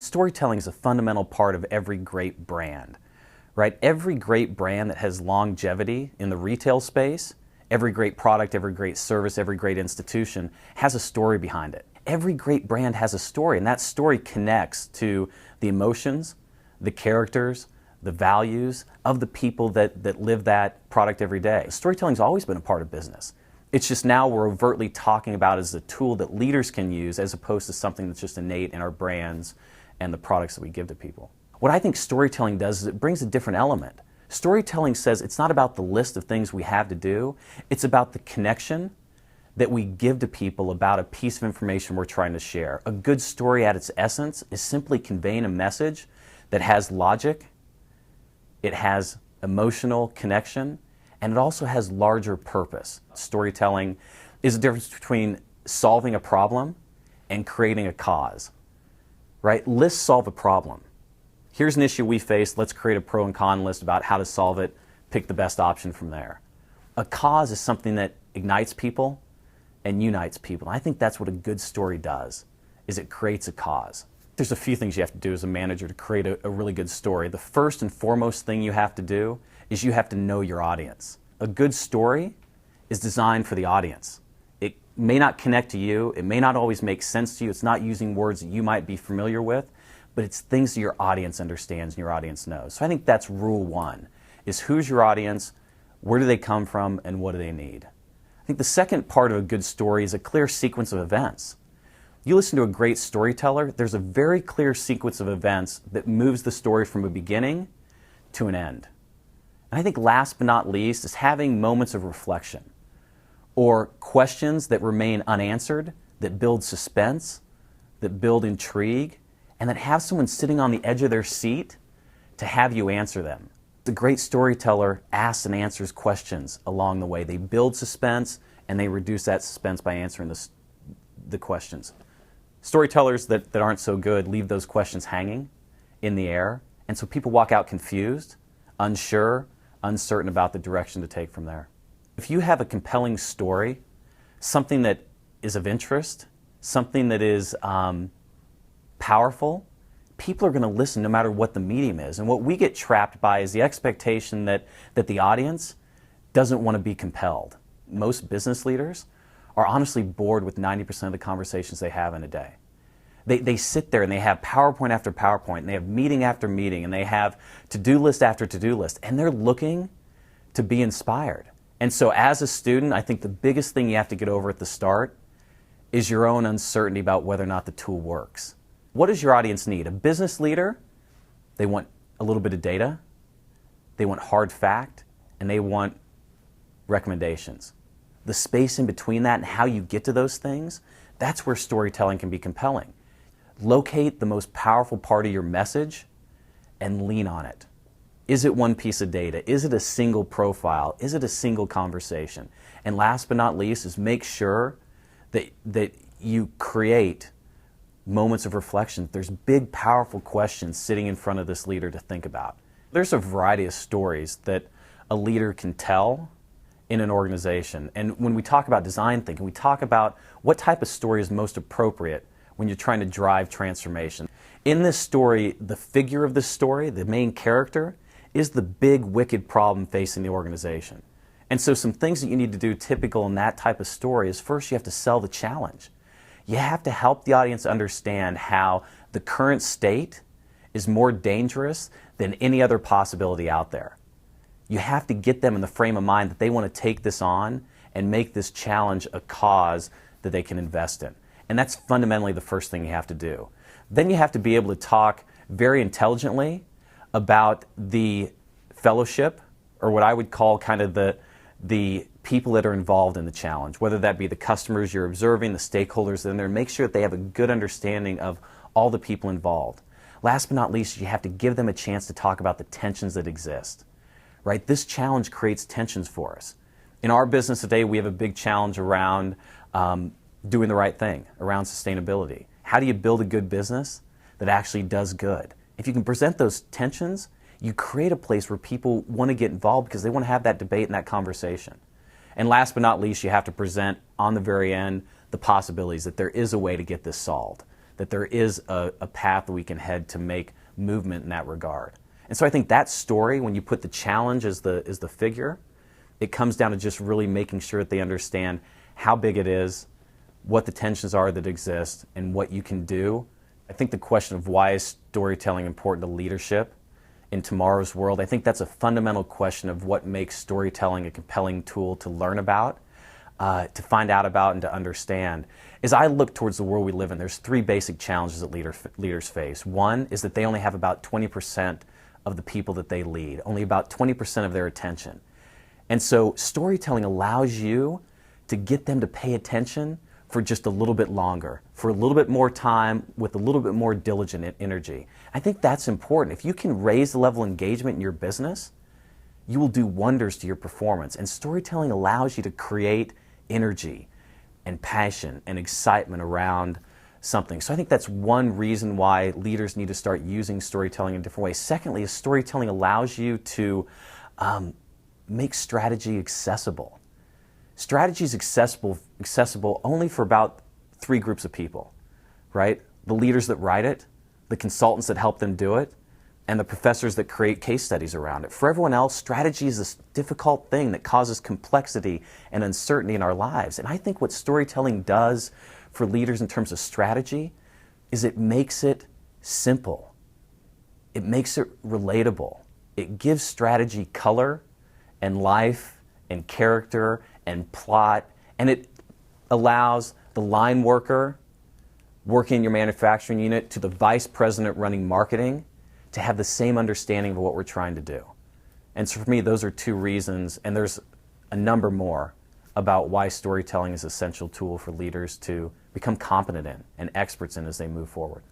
Storytelling is a fundamental part of every great brand, right? Every great brand that has longevity in the retail space, every great product, every great service, every great institution has a story behind it. Every great brand has a story, and that story connects to the emotions, the characters, the values of the people that live that product every day. Storytelling's always been a part of business. It's just now we're overtly talking about it as a tool that leaders can use as opposed to something that's just innate in our brands and the products that we give to people. What I think storytelling does is it brings a different element. Storytelling says it's not about the list of things we have to do, it's about the connection that we give to people about a piece of information we're trying to share. A good story at its essence is simply conveying a message that has logic, it has emotional connection, and it also has larger purpose. Storytelling is the difference between solving a problem and creating a cause, right? Lists solve a problem. Here's an issue we face, let's create a pro and con list about how to solve it, pick the best option from there. A cause is something that ignites people and unites people. And I think that's what a good story does, is it creates a cause. There's a few things you have to do as a manager to create a really good story. The first and foremost thing you have to do is you have to know your audience. A good story is designed for the audience. It may not connect to you, it may not always make sense to you, it's not using words that you might be familiar with, but it's things that your audience understands and your audience knows. So I think that's rule one, is who's your audience, where do they come from, and what do they need? I think the second part of a good story is a clear sequence of events. You listen to a great storyteller, there's a very clear sequence of events that moves the story from a beginning to an end. And I think last but not least is having moments of reflection or questions that remain unanswered, that build suspense, that build intrigue, and that have someone sitting on the edge of their seat to have you answer them. The great storyteller asks and answers questions along the way. They build suspense and they reduce that suspense by answering the questions. Storytellers that aren't so good leave those questions hanging in the air, and so people walk out confused, unsure, uncertain about the direction to take from there. If you have a compelling story, something that is of interest, something that is powerful, people are going to listen no matter what the medium is. And what we get trapped by is the expectation that the audience doesn't want to be compelled. Most business leaders are honestly bored with 90% of the conversations they have in a day. They sit there and they have PowerPoint after PowerPoint, and they have meeting after meeting, and they have to-do list after to-do list, and they're looking to be inspired. And so as a student, I think the biggest thing you have to get over at the start is your own uncertainty about whether or not the tool works. What does your audience need? A business leader, they want a little bit of data, they want hard fact, and they want recommendations. The space in between that and how you get to those things, that's where storytelling can be compelling. Locate the most powerful part of your message and lean on it. Is it one piece of data? Is it a single profile? Is it a single conversation? And last but not least is make sure that you create moments of reflection. There's big, powerful questions sitting in front of this leader to think about. There's a variety of stories that a leader can tell in an organization. And when we talk about design thinking, we talk about what type of story is most appropriate when you're trying to drive transformation. In this story, the figure of this story, the main character, is the big, wicked problem facing the organization. And so some things that you need to do typical in that type of story is first you have to sell the challenge. You have to help the audience understand how the current state is more dangerous than any other possibility out there. You have to get them in the frame of mind that they want to take this on and make this challenge a cause that they can invest in. And that's fundamentally the first thing you have to do. Then you have to be able to talk very intelligently about the fellowship, or what I would call kind of the people that are involved in the challenge, whether that be the customers you're observing, the stakeholders in there. Make sure that they have a good understanding of all the people involved. Last but not least, you have to give them a chance to talk about the tensions that exist. Right? This challenge creates tensions for us. In our business today, we have a big challenge around doing the right thing, around sustainability. How do you build a good business that actually does good? If you can present those tensions, you create a place where people want to get involved because they want to have that debate and that conversation. And last but not least, you have to present on the very end the possibilities that there is a way to get this solved. that there is a path that we can head to make movement in that regard. And so I think that story, when you put the challenge as the figure, it comes down to just really making sure that they understand how big it is, what the tensions are that exist, and what you can do. I think the question of why is storytelling important to leadership in tomorrow's world, I think that's a fundamental question of what makes storytelling a compelling tool to learn about, to find out about, and to understand. As I look towards the world we live in, there's three basic challenges that leaders face. One is that they only have about 20% of the people that they lead, only about 20% of their attention. And so storytelling allows you to get them to pay attention for just a little bit longer, for a little bit more time, with a little bit more diligent energy. I think that's important. If you can raise the level of engagement in your business, you will do wonders to your performance. And storytelling allows you to create energy and passion and excitement around something. So I think that's one reason why leaders need to start using storytelling in different ways. Secondly, is storytelling allows you to make strategy accessible. Strategy is accessible only for about three groups of people, right? The leaders that write it, the consultants that help them do it, and the professors that create case studies around it. For everyone else, strategy is this difficult thing that causes complexity and uncertainty in our lives. And I think what storytelling does for leaders in terms of strategy is it makes it simple. It makes it relatable. It gives strategy color and life and character and plot, and it allows the line worker working in your manufacturing unit to the vice president running marketing to have the same understanding of what we're trying to do. And so for me, those are two reasons, and there's a number more about why storytelling is an essential tool for leaders to become competent in and experts in as they move forward.